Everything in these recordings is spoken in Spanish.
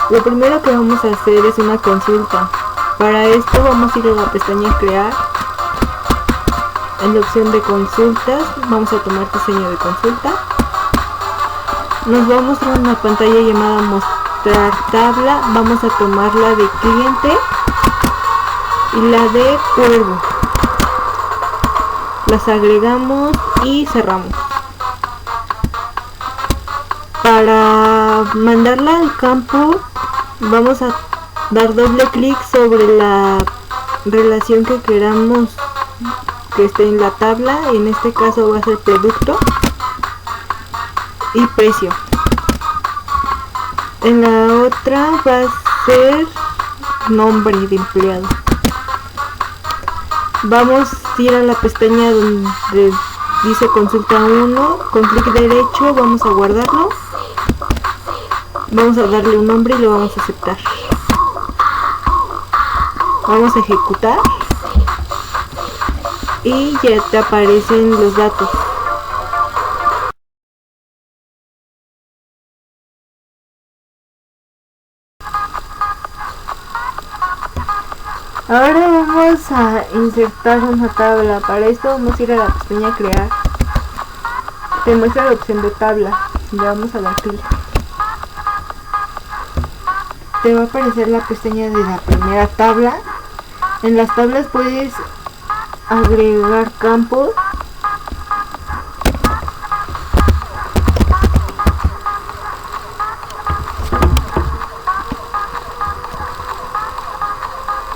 Lo primero que vamos a hacer es una consulta. Para esto vamos a ir a la pestaña crear. En la opción de consultas vamos a tomar diseño de consulta. Nos va a mostrar una pantalla llamada mostrar tabla. Vamos a tomar la de cliente y la de cuervo. Las agregamos y cerramos. Para mandarla al campo vamos a dar doble clic sobre la relación que queramos que esté en la tabla. En este caso va a ser producto y precio. En la otra va a ser nombre de empleado. Vamos a ir a la pestaña donde dice consulta 1, con clic derecho vamos a guardarlo, vamos a darle un nombre y lo vamos a aceptar. Vamos a ejecutar y ya te aparecen los datos. Ahora vamos a insertar una tabla. Para esto vamos a ir a la pestaña crear. Te muestra la opción de tabla. Le vamos a dar clic. Te va a aparecer la pestaña de la primera tabla. En las tablas puedes agregar campos.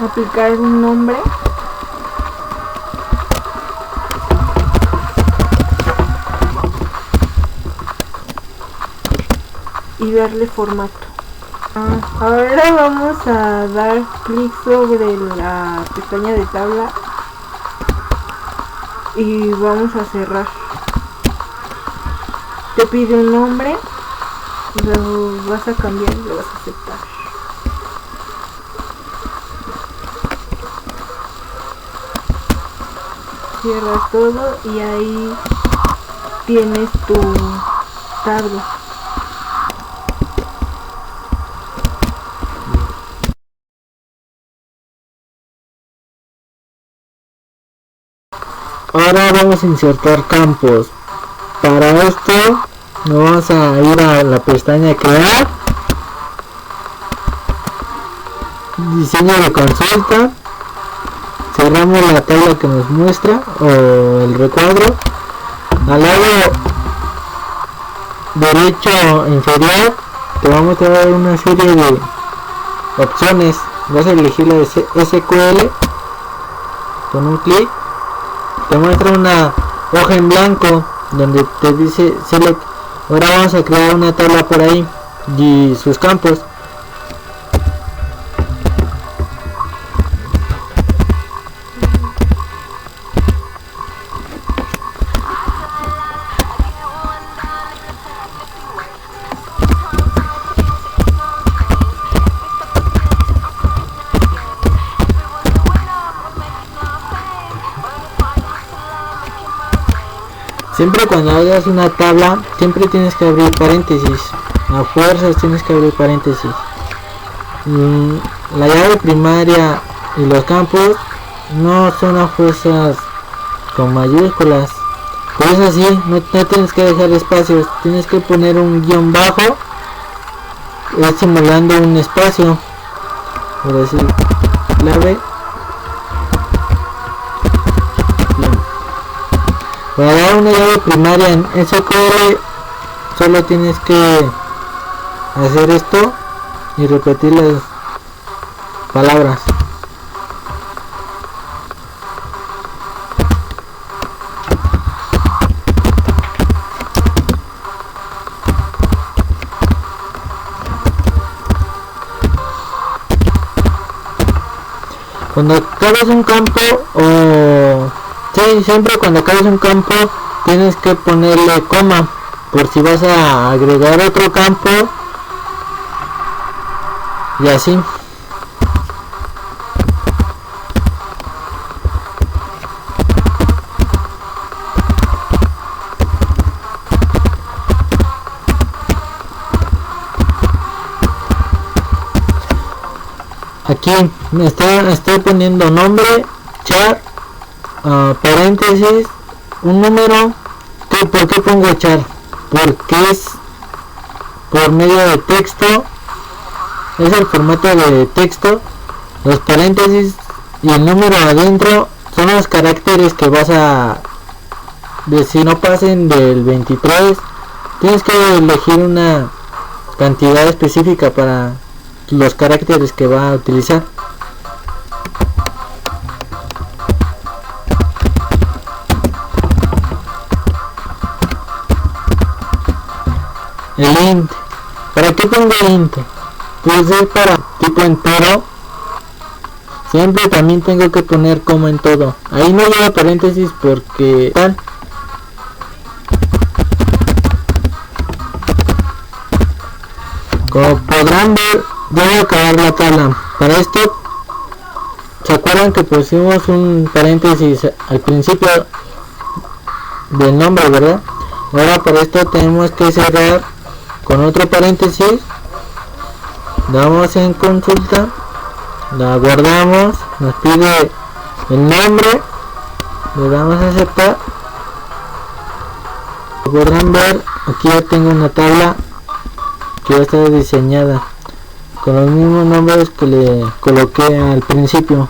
Aplicar un nombre y darle formato. Ahora vamos a dar clic sobre la pestaña de tabla y vamos a cerrar. Te pide un nombre, lo vas a cambiar y lo vas a aceptar. Cierras todo y ahí tienes tu tabla. Ahora vamos a insertar campos. Para esto nos vamos a ir a la pestaña crear, diseño de consulta. Cerramos la tabla que nos muestra o el recuadro. Al lado derecho inferior te va a mostrar una serie de opciones. Vas a elegir la de SQL con un clic. Te muestra una hoja en blanco donde te dice select. Ahora vamos a crear una tabla por ahí y sus campos. Siempre cuando hagas una tabla, siempre tienes que abrir paréntesis. A fuerzas tienes que abrir paréntesis. La llave primaria y los campos no son a fuerzas con mayúsculas. Por eso así, no tienes que dejar espacios. Tienes que poner un guión bajo, simulando un espacio. Por decir, clave. Para dar una llave primaria en SQL solo tienes que hacer esto y repetir las palabras. Cuando acabas un campo siempre cuando acabes un campo tienes que ponerle coma por si vas a agregar otro campo y así. aquí estoy poniendo nombre, char, paréntesis, un número. ¿Por qué pongo char? Porque es por medio de texto, es el formato de texto. Los paréntesis y el número adentro son los caracteres que vas a, si no pasen del 23, tienes que elegir una cantidad específica para los caracteres que va a utilizar. El int, ¿para qué pongo int? Pues es para tipo entero. Siempre también tengo que poner como en todo. Ahí no lleva paréntesis porque tal. Como podrán ver, voy a acabar la tabla. Para esto, ¿se acuerdan que pusimos un paréntesis al principio del nombre, verdad? Ahora para esto tenemos que cerrar con otro paréntesis. Damos en consulta, la guardamos, nos pide el nombre, le damos a aceptar. Como podrán ver, aquí ya tengo una tabla que ya está diseñada con los mismos nombres que le coloqué al principio.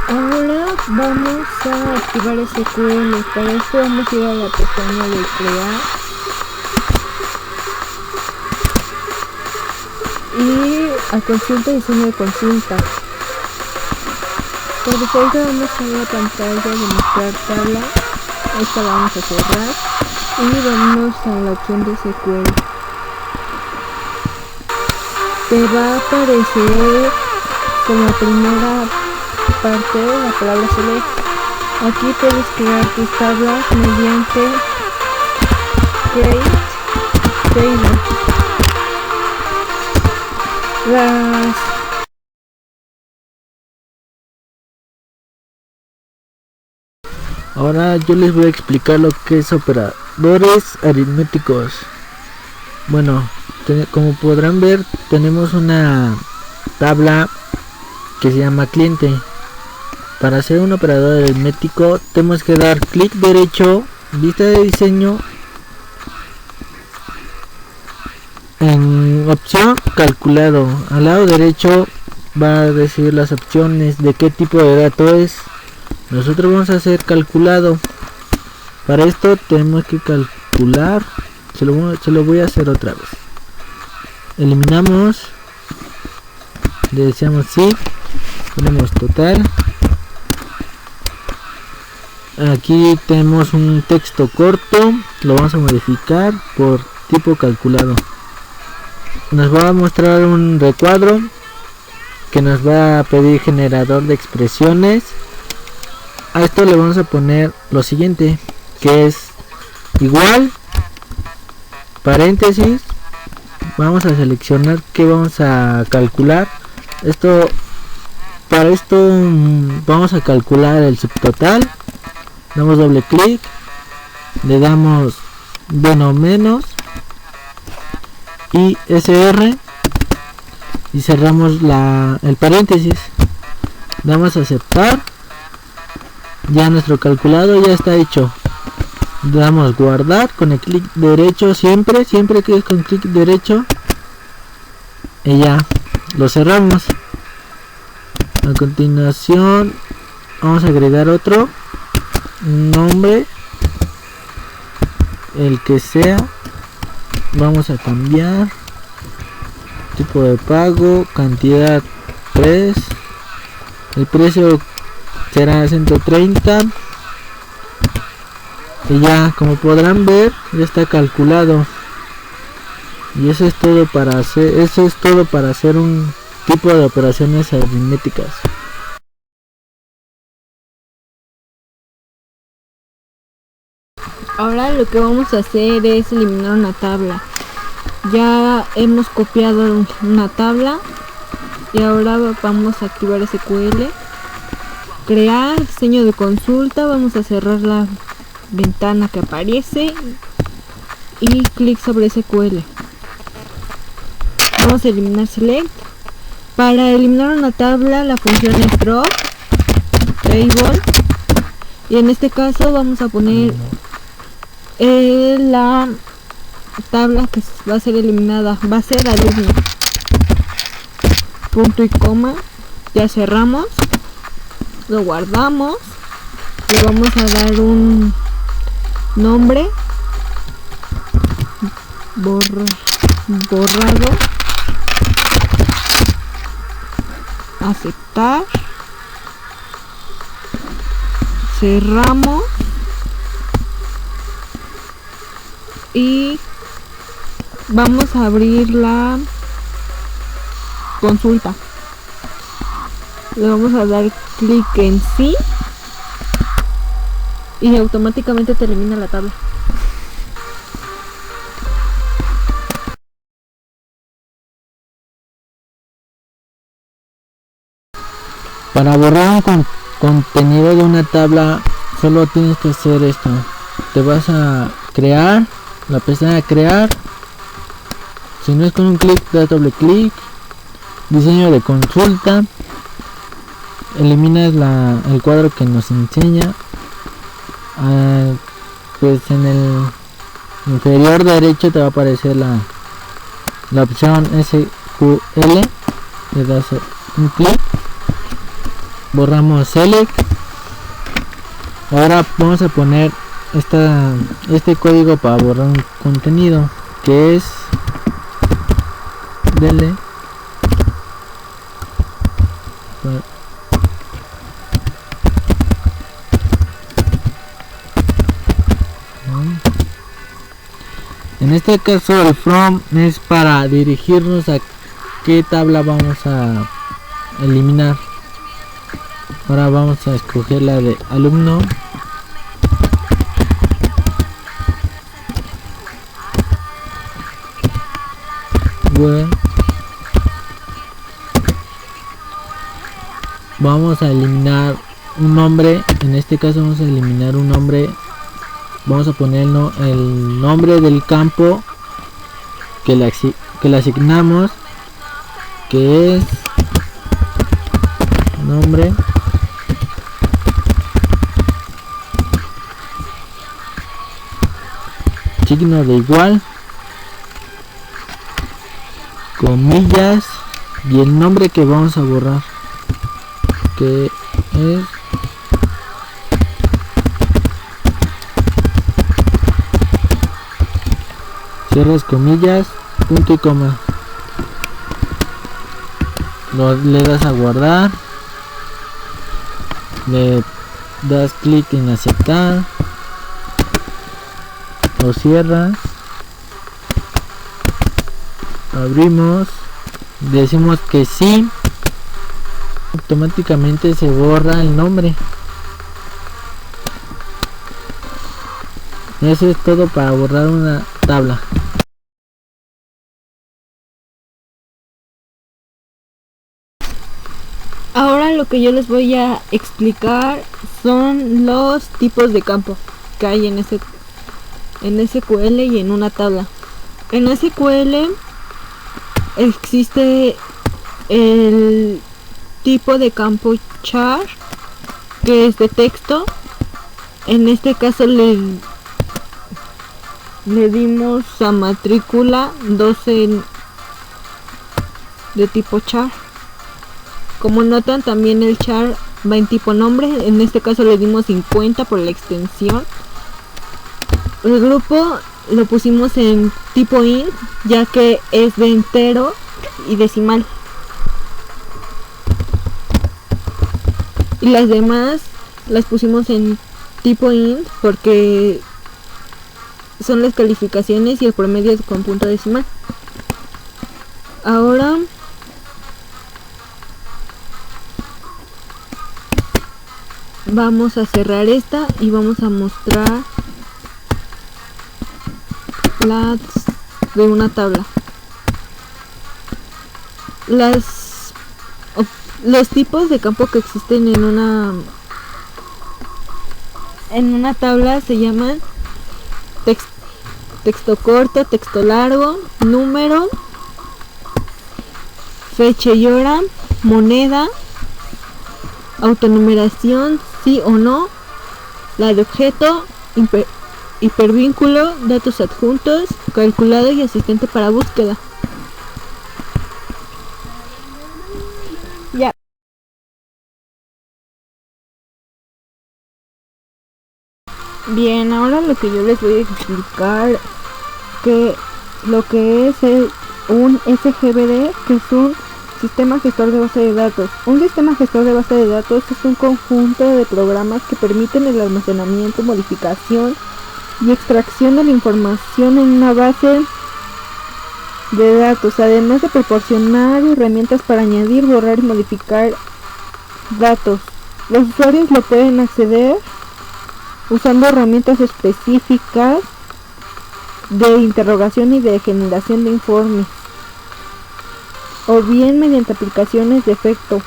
Ahora vamos a activar SQL. Para esto vamos a ir a la pestaña de crear y a consulta, diseño de consulta. Por default vamos a la pantalla de mostrar tabla. Esta la vamos a cerrar y vamos a la opción de SQL. Te va a aparecer como primera parte de la palabra select. Aquí puedes crear tus tablas mediante create table. Ahora yo les voy a explicar lo que es operadores aritméticos. Bueno, como podrán ver, tenemos una tabla que se llama cliente. Para hacer un operador aritmético tenemos que dar clic derecho, vista de diseño, en opción calculado. Al lado derecho va a decir las opciones de qué tipo de dato es. Nosotros vamos a hacer calculado. Para esto tenemos que calcular. Se lo voy a hacer otra vez. Eliminamos, le decíamos sí, ponemos total. Aquí tenemos un texto corto, lo vamos a modificar por tipo calculado. Nos va a mostrar un recuadro que nos va a pedir generador de expresiones. A esto le vamos a poner lo siguiente, que es igual, paréntesis, vamos a seleccionar qué vamos a calcular. Para esto vamos a calcular el subtotal. Damos doble clic, le damos bueno menos y SR y cerramos el paréntesis. Damos a aceptar. Ya nuestro calculado ya está hecho. Damos guardar con el clic derecho, siempre que es con clic derecho, y ya lo cerramos. A continuación vamos a agregar otro nombre, el que sea. Vamos a cambiar tipo de pago, cantidad 3, el precio será 130 y ya, como podrán ver, ya está calculado. Y eso es todo para hacer un tipo de operaciones aritméticas. Ahora lo que vamos a hacer es eliminar una tabla. Ya hemos copiado una tabla y ahora vamos a activar SQL, crear diseño de consulta. Vamos a cerrar la ventana que aparece y clic sobre SQL. Vamos a eliminar select. Para eliminar una tabla la función es drop table, y en este caso vamos a poner la tabla que va a ser eliminada, va a ser alumno, punto y coma. Ya cerramos, lo guardamos, le vamos a dar un nombre, borrado, aceptar, cerramos y vamos a abrir la consulta. Le vamos a dar clic en sí y automáticamente te elimina la tabla. Para borrar un contenido de una tabla solo tienes que hacer esto. Te vas a crear, la pestaña crear. Si no es con un clic, das doble clic. Diseño de consulta. Eliminas el cuadro que nos enseña. Pues en el inferior derecho te va a aparecer la opción SQL. Le das un clic. Borramos select. Ahora vamos a poner este código para borrar un contenido, que es dele en este caso el from es para dirigirnos a qué tabla vamos a eliminar. Ahora vamos a escoger la de alumno. Web. Vamos a eliminar un nombre. En este caso vamos a eliminar un nombre. Vamos a poner el nombre del campo que le asignamos, que es nombre. Signo de igual, comillas y el nombre que vamos a borrar, que es cierras comillas, punto y coma. Le das a guardar, le das clic en aceptar, lo cierras, abrimos, decimos que sí, automáticamente se borra el nombre. Eso es todo para borrar una tabla. Ahora lo que yo les voy a explicar son los tipos de campo que hay en SQL y en una tabla. En SQL existe el tipo de campo char, que es de texto. En este caso le dimos a matrícula 12 de tipo char. Como notan, también el char va en tipo nombre. En este caso le dimos 50 por la extensión. El grupo lo pusimos en tipo int, ya que es de entero y decimal. Y las demás las pusimos en tipo int porque son las calificaciones y el promedio con punto decimal. Ahora vamos a cerrar esta y vamos a mostrar las de una tabla. Los tipos de campo que existen en una en una tabla se llaman texto corto, texto largo, número, fecha y hora, moneda, autonumeración, sí o no, la de objeto, hipervínculo, datos adjuntos, calculado y asistente para búsqueda. Ya. Bien, ahora lo que yo les voy a explicar lo que es un SGBD, que es un sistema gestor de base de datos. Un sistema gestor de base de datos es un conjunto de programas que permiten el almacenamiento, modificación y extracción de la información en una base de datos, además de proporcionar herramientas para añadir, borrar y modificar datos. Los usuarios lo pueden acceder usando herramientas específicas de interrogación y de generación de informes, o bien mediante aplicaciones de efecto.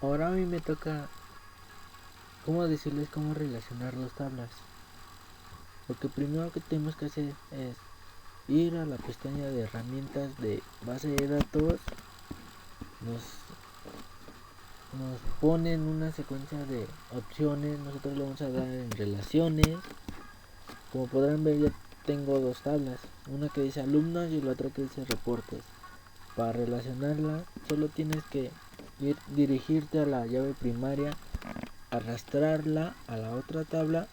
Ahora a mí me toca cómo decirles cómo relacionar dos tablas. Lo que primero que tenemos que hacer es ir a la pestaña de herramientas de base de datos. Nos ponen una secuencia de opciones, nosotros le vamos a dar en relaciones. Como podrán ver, ya tengo dos tablas, una que dice alumnos y la otra que dice reportes. Para relacionarla solo tienes que dirigirte a la llave primaria, arrastrarla a la otra tabla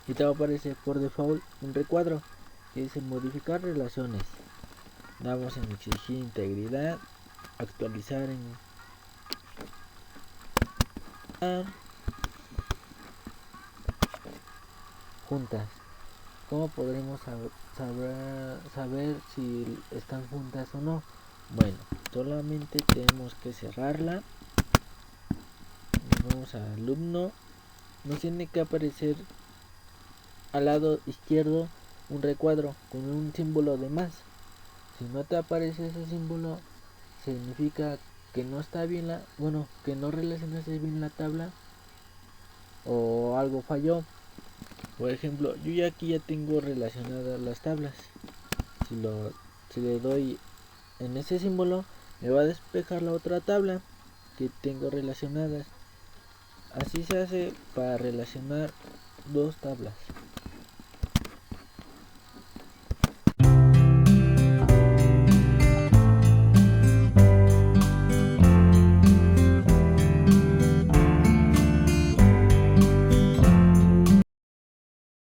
y te va a aparecer por default un recuadro que dice modificar relaciones. Damos en exigir integridad, actualizar en juntas. ¿Cómo podremos saber si están juntas o no? Bueno, solamente tenemos que cerrarla. Nos vamos a alumno. Nos tiene que aparecer al lado izquierdo un recuadro con un símbolo de más. Si no te aparece ese símbolo, significa que no está bien que no relacionaste bien la tabla o algo falló. Por ejemplo, yo ya aquí ya tengo relacionadas las tablas. Si le doy en ese símbolo, me va a despejar la otra tabla que tengo relacionadas. Así se hace para relacionar dos tablas.